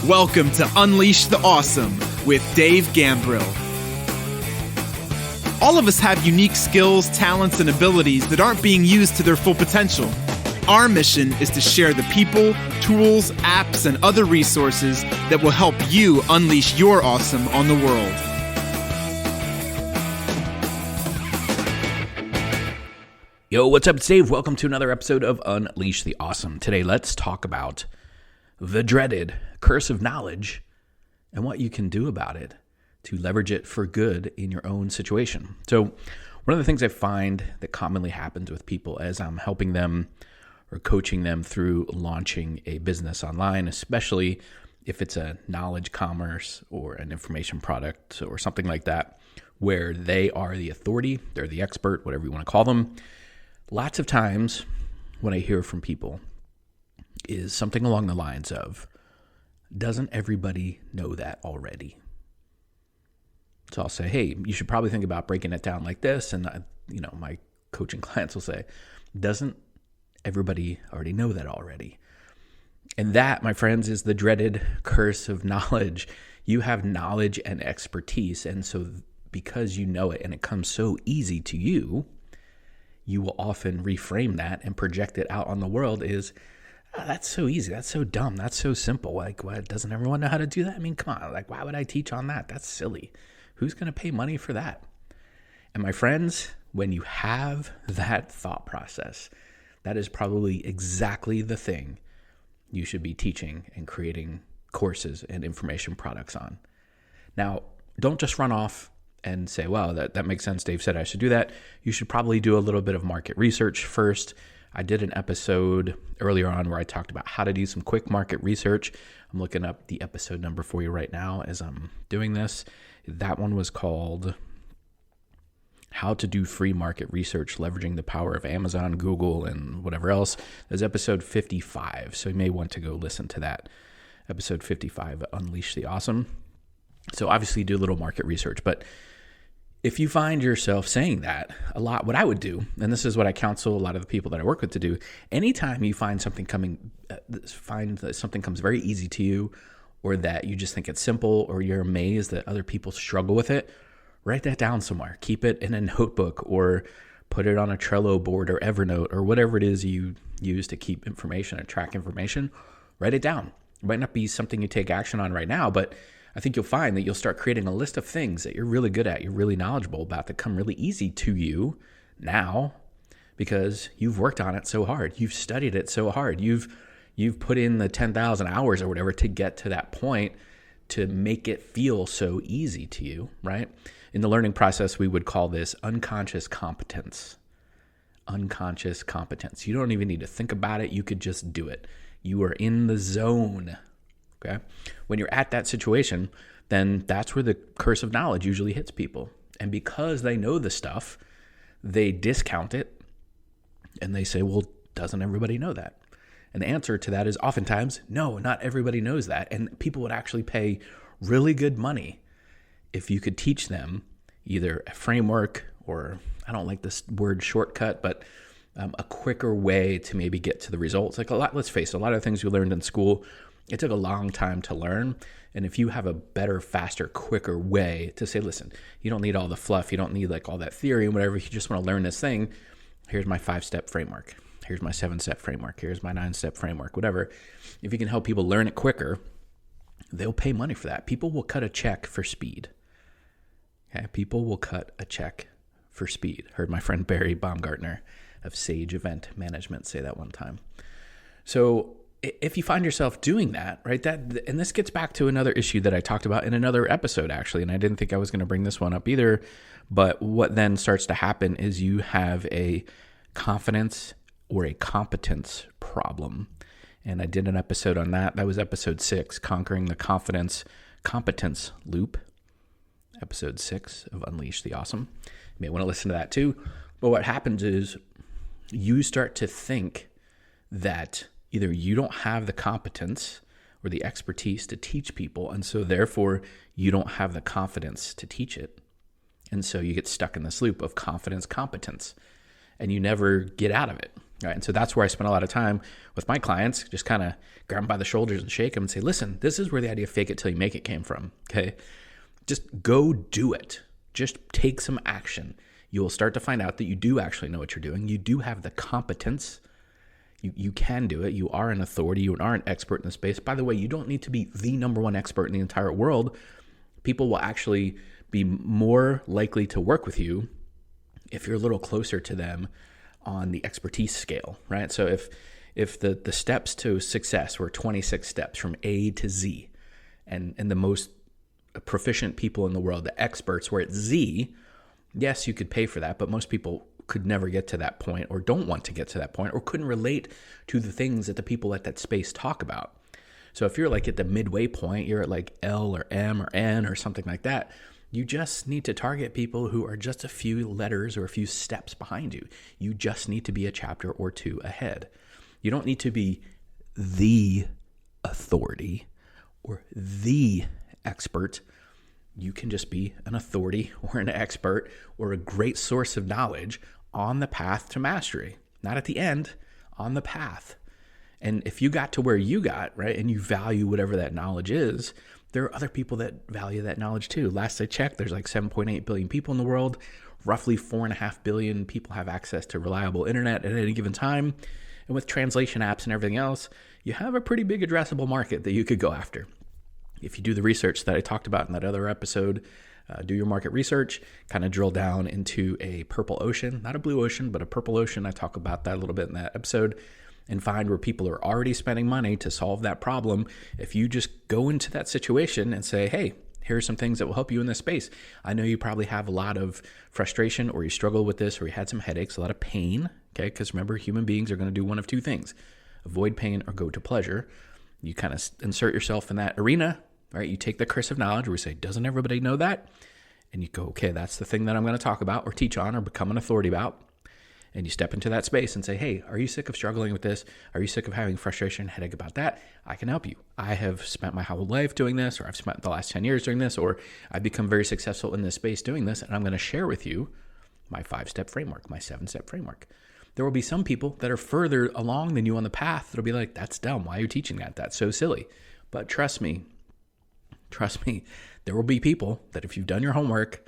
Welcome to Unleash the Awesome with Dave Gambrill. All of us have unique skills, talents, and abilities that aren't being used to their full potential. Our mission is to share the people, tools, apps, and other resources that will help you unleash your awesome on the world. Yo, what's up? It's Dave. Welcome to another episode of Unleash the Awesome. Today, let's talk about the dreaded curse of knowledge and what you can do about it to leverage it for good in your own situation. So one of the things I find that commonly happens with people as I'm helping them or coaching them through launching a business online, especially if it's a knowledge commerce or an information product or something like that, where they are the authority, they're the expert, whatever you want to call them. Lots of times what I hear from people is something along the lines of, doesn't everybody know that already? So I'll say, hey, you should probably think about breaking it down like this. And my coaching clients will say, doesn't everybody already know that already? And that, my friends, is the dreaded curse of knowledge. You have knowledge and expertise. And so because you know it and it comes so easy to you, you will often reframe that and project it out on the world is, oh, that's so easy. That's so dumb. That's so simple. Like, what? Doesn't everyone know how to do that? I mean, come on. Like, why would I teach on that? That's silly. Who's going to pay money for that? And my friends, when you have that thought process, that is probably exactly the thing you should be teaching and creating courses and information products on. Now, don't just run off and say, well, that makes sense. Dave said I should do that. You should probably do a little bit of market research first. I did an episode earlier on where I talked about how to do some quick market research. I'm looking up the episode number for you right now as I'm doing this. That one was called How to Do Free Market Research, Leveraging the Power of Amazon, Google, and whatever else. There's episode 55, so you may want to go listen to that. Episode 55, Unleash the Awesome. So obviously do a little market research, but if you find yourself saying that a lot, what I would do, and this is what I counsel a lot of the people that I work with to do, anytime you find something find that something comes very easy to you, or that you just think it's simple, or you're amazed that other people struggle with it, write that down somewhere. Keep it in a notebook or put it on a Trello board or Evernote or whatever it is you use to keep information and track information. Write it down. It might not be something you take action on right now, but I think you'll find that you'll start creating a list of things that you're really good at, you're really knowledgeable about, that come really easy to you now because you've worked on it so hard. You've studied it so hard. You've put in the 10,000 hours or whatever to get to that point to make it feel so easy to you, right? In the learning process, we would call this unconscious competence. Unconscious competence. You don't even need to think about it. You could just do it. You are in the zone. Okay. When you're at that situation, then that's where the curse of knowledge usually hits people. And because they know the stuff, they discount it and they say, well, doesn't everybody know that? And the answer to that is oftentimes, no, not everybody knows that. And people would actually pay really good money if you could teach them either a framework or, I don't like this word shortcut, but a quicker way to maybe get to the results. Like let's face it, a lot of things we learned in school, it took a long time to learn. And if you have a better, faster, quicker way to say, listen, you don't need all the fluff. You don't need like all that theory and whatever. If you just want to learn this thing, here's my 5-step framework. Here's my 7-step framework. Here's my 9-step framework, whatever. If you can help people learn it quicker, they'll pay money for that. People will cut a check for speed. Okay? People will cut a check for speed. Heard my friend Bari Baumgardner of Sage Event Management say that one time. So if you find yourself doing that, right, and this gets back to another issue that I talked about in another episode, actually, and I didn't think I was going to bring this one up either, but what then starts to happen is you have a confidence or a competence problem. And I did an episode on that. That was episode 6, Conquering the Competence Loop, episode 6 of Unleash the Awesome. You may want to listen to that too. But what happens is you start to think that either you don't have the competence or the expertise to teach people, and so therefore you don't have the confidence to teach it. And so you get stuck in this loop of confidence, competence, and you never get out of it. Right. And so that's where I spend a lot of time with my clients, just kind of grab them by the shoulders and shake them and say, listen, this is where the idea of fake it till you make it came from. Okay. Just go do it. Just take some action. You will start to find out that you do actually know what you're doing. You do have the competence. You can do it. You are an authority. You are an expert in the space. By the way, you don't need to be the number one expert in the entire world. People will actually be more likely to work with you if you're a little closer to them on the expertise scale, right? So if the steps to success were 26 steps from A to Z, and the most proficient people in the world, the experts, were at Z, yes, you could pay for that, but most people could never get to that point, or don't want to get to that point, or couldn't relate to the things that the people at that space talk about. So if you're like at the midway point, you're at like L or M or N or something like that, you just need to target people who are just a few letters or a few steps behind you. You just need to be a chapter or two ahead. You don't need to be the authority or the expert. You can just be an authority or an expert or a great source of knowledge on the path to mastery. Not at the end, on the path. And if you got to where you got, right, and you value whatever that knowledge is, there are other people that value that knowledge too. Last I checked, there's like 7.8 billion people in the world. Roughly 4.5 billion people have access to reliable internet at any given time. And with translation apps and everything else, you have a pretty big addressable market that you could go after. If you do the research that I talked about in that other episode, do your market research, kind of drill down into a purple ocean, not a blue ocean, but a purple ocean. I talk about that a little bit in that episode, and find where people are already spending money to solve that problem. If you just go into that situation and say, hey, here are some things that will help you in this space. I know you probably have a lot of frustration, or you struggle with this, or you had some headaches, a lot of pain, okay? Because remember, human beings are going to do one of two things: avoid pain or go to pleasure. You kind of insert yourself in that arena, right? You take the curse of knowledge where we say, doesn't everybody know that? And you go, okay, that's the thing that I'm going to talk about or teach on or become an authority about. And you step into that space and say, hey, are you sick of struggling with this? Are you sick of having frustration, headache about that? I can help you. I have spent my whole life doing this, or I've spent the last 10 years doing this, or I've become very successful in this space doing this, and I'm going to share with you my 5-step framework, my 7-step framework. There will be some people that are further along than you on the path that'll be like, that's dumb. Why are you teaching that? That's so silly. But trust me, there will be people that if you've done your homework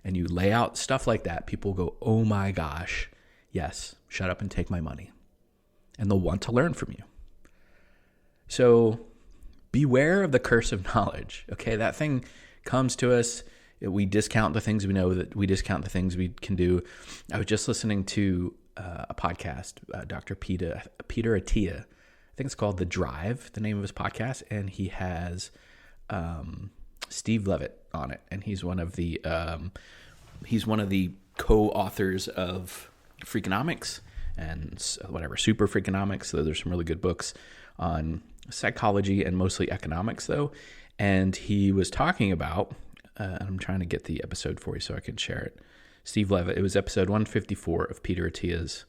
and you lay out stuff like that, people will go, oh my gosh, yes, shut up and take my money. And they'll want to learn from you. So beware of the curse of knowledge. Okay, that thing comes to us. We discount the things we know, that we discount the things we can do. I was just listening to a podcast, Dr. Peter Attia. I think it's called The Drive, the name of his podcast. And he has Steve Levitt on it. And he's one of the co-authors of Freakonomics and superfreakonomics. So there's some really good books on psychology and mostly economics, though. And he was talking about, I'm trying to get the episode for you so I can share it. Steve Levitt, it was episode 154 of Peter Attia's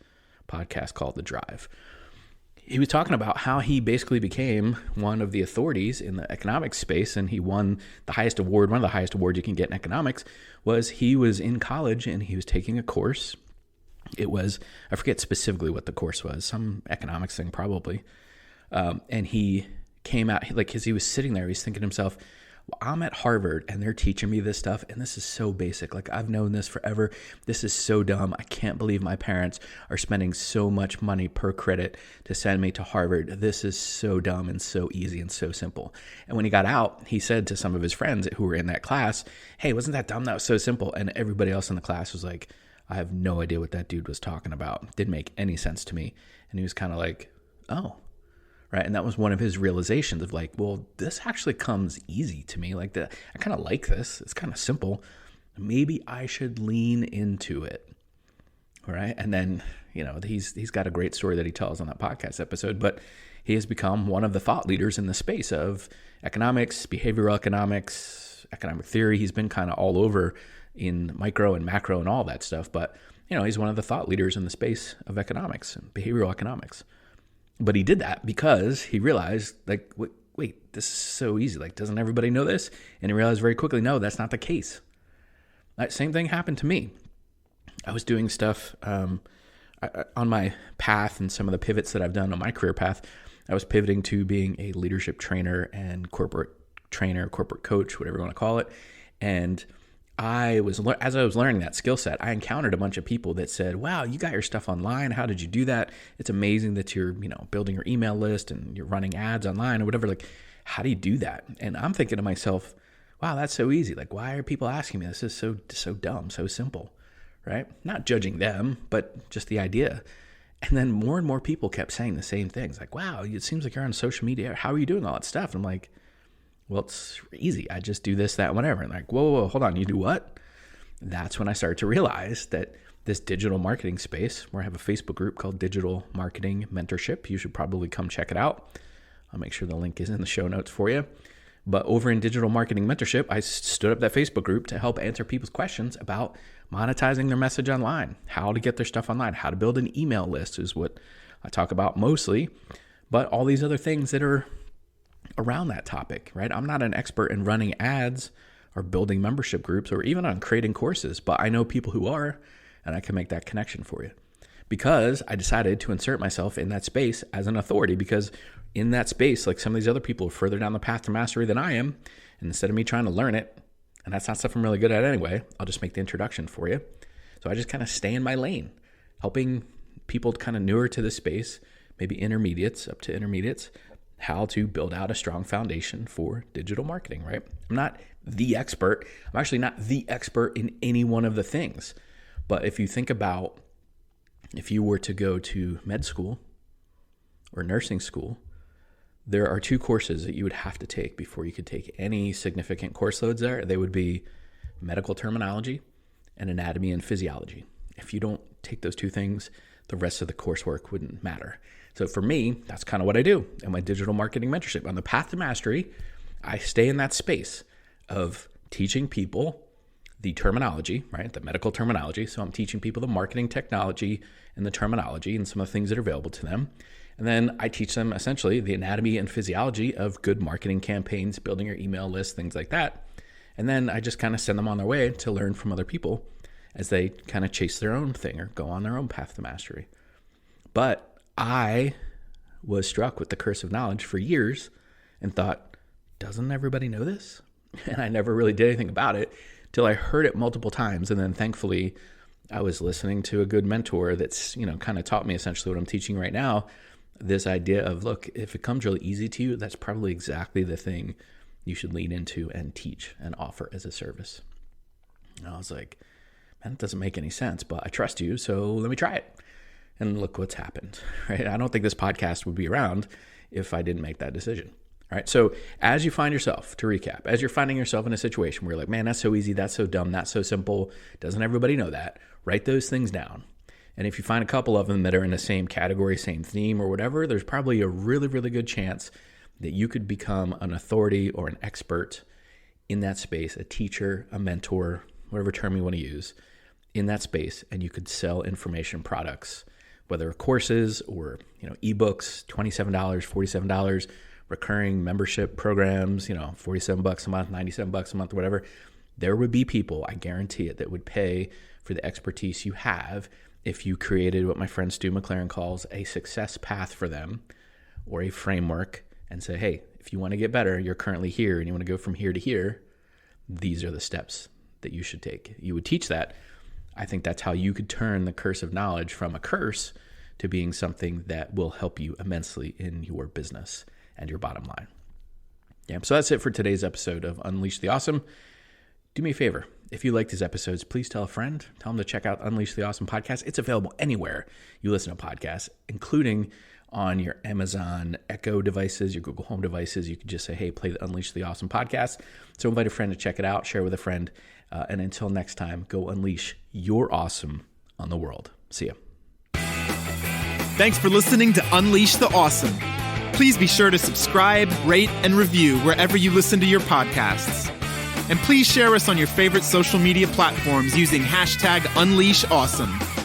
podcast called The Drive. He was talking about how he basically became one of the authorities in the economics space, and he won the highest award. One of the highest awards you can get in economics was he was in college and he was taking a course. It was, I forget specifically what the course was, some economics thing probably. And he came out, like as he was sitting there, he's thinking to himself, well, I'm at Harvard and they're teaching me this stuff and this is so basic. Like I've known this forever. This is so dumb. I can't believe my parents are spending so much money per credit to send me to Harvard. This is so dumb and so easy and so simple. And when he got out, he said to some of his friends who were in that class, hey, wasn't that dumb? That was so simple. And everybody else in the class was like, I have no idea what that dude was talking about. Didn't make any sense to me. And he was kind of like, oh, right. And that was one of his realizations of like, well, this actually comes easy to me. Like I kind of like this. It's kind of simple. Maybe I should lean into it. All right. And then, he's got a great story that he tells on that podcast episode, but he has become one of the thought leaders in the space of economics, behavioral economics, economic theory. He's been kind of all over in micro and macro and all that stuff. But, he's one of the thought leaders in the space of economics and behavioral economics. But he did that because he realized, like, wait, this is so easy. Like, doesn't everybody know this? And he realized very quickly, no, that's not the case. That same thing happened to me. I was doing stuff. I on my path and some of the pivots that I've done on my career path, I was pivoting to being a leadership trainer and corporate trainer, corporate coach, whatever you want to call it. And as I was learning that skill set, I encountered a bunch of people that said, wow, you got your stuff online. How did you do that? It's amazing that you're, building your email list and you're running ads online or whatever. Like, how do you do that? And I'm thinking to myself, wow, that's so easy. Like, why are people asking me? This is so dumb, so simple, right? Not judging them, but just the idea. And then more and more people kept saying the same things. Like, wow, it seems like you're on social media. How are you doing all that stuff? And I'm like, well, it's easy. I just do this, that, whatever. And like, whoa, hold on. You do what? That's when I started to realize that this digital marketing space, where I have a Facebook group called Digital Marketing Mentorship. You should probably come check it out. I'll make sure the link is in the show notes for you. But over in Digital Marketing Mentorship, I stood up that Facebook group to help answer people's questions about monetizing their message online, how to get their stuff online, how to build an email list is what I talk about mostly, but all these other things that are around that topic, right? I'm not an expert in running ads or building membership groups or even on creating courses, but I know people who are, and I can make that connection for you because I decided to insert myself in that space as an authority, because in that space, like some of these other people are further down the path to mastery than I am. And instead of me trying to learn it, and that's not stuff I'm really good at anyway, I'll just make the introduction for you. So I just kind of stay in my lane, helping people kind of newer to the space, maybe intermediates, up to intermediates, how to build out a strong foundation for digital marketing, right? I'm not the expert. I'm actually not the expert in any one of the things. But if you think about, if you were to go to med school or nursing school, there are 2 courses that you would have to take before you could take any significant course loads there. They would be medical terminology and anatomy and physiology. If you don't take those 2 things, the rest of the coursework wouldn't matter. So for me, that's kind of what I do in my digital marketing mentorship. On the path to mastery, I stay in that space of teaching people the terminology, right? The medical terminology. So I'm teaching people the marketing technology and the terminology and some of the things that are available to them. And then I teach them essentially the anatomy and physiology of good marketing campaigns, building your email list, things like that. And then I just kind of send them on their way to learn from other people as they kind of chase their own thing or go on their own path to mastery. But I was struck with the curse of knowledge for years and thought, doesn't everybody know this? And I never really did anything about it till I heard it multiple times. And then thankfully, I was listening to a good mentor that's, kind of taught me essentially what I'm teaching right now. This idea of, look, if it comes really easy to you, that's probably exactly the thing you should lean into and teach and offer as a service. And I was like, man, it doesn't make any sense, but I trust you, so let me try it. And look what's happened, right? I don't think this podcast would be around if I didn't make that decision, right? So as you find yourself, to recap, as you're finding yourself in a situation where you're like, man, that's so easy, that's so dumb, that's so simple, doesn't everybody know that? Write those things down. And if you find a couple of them that are in the same category, same theme or whatever, there's probably a really, really good chance that you could become an authority or an expert in that space, a teacher, a mentor, whatever term you want to use in that space. And you could sell information products, whether courses or, ebooks, $27, $47, recurring membership programs, $47 a month, $97 a month, whatever. There would be people, I guarantee it, that would pay for the expertise you have if you created what my friend Stu McLaren calls a success path for them or a framework and say, hey, if you want to get better, you're currently here and you want to go from here to here, these are the steps that you should take. You would teach that. I think that's how you could turn the curse of knowledge from a curse to being something that will help you immensely in your business and your bottom line. Yeah, so that's it for today's episode of Unleash the Awesome. Do me a favor. If you like these episodes, please tell a friend. Tell them to check out Unleash the Awesome podcast. It's available anywhere you listen to podcasts, including on your Amazon Echo devices, your Google Home devices. You can just say, hey, play the Unleash the Awesome podcast. So invite a friend to check it out, share with a friend. And until next time, go unleash your awesome on the world. See ya. Thanks for listening to Unleash the Awesome. Please be sure to subscribe, rate, and review wherever you listen to your podcasts. And please share us on your favorite social media platforms using #UnleashAwesome.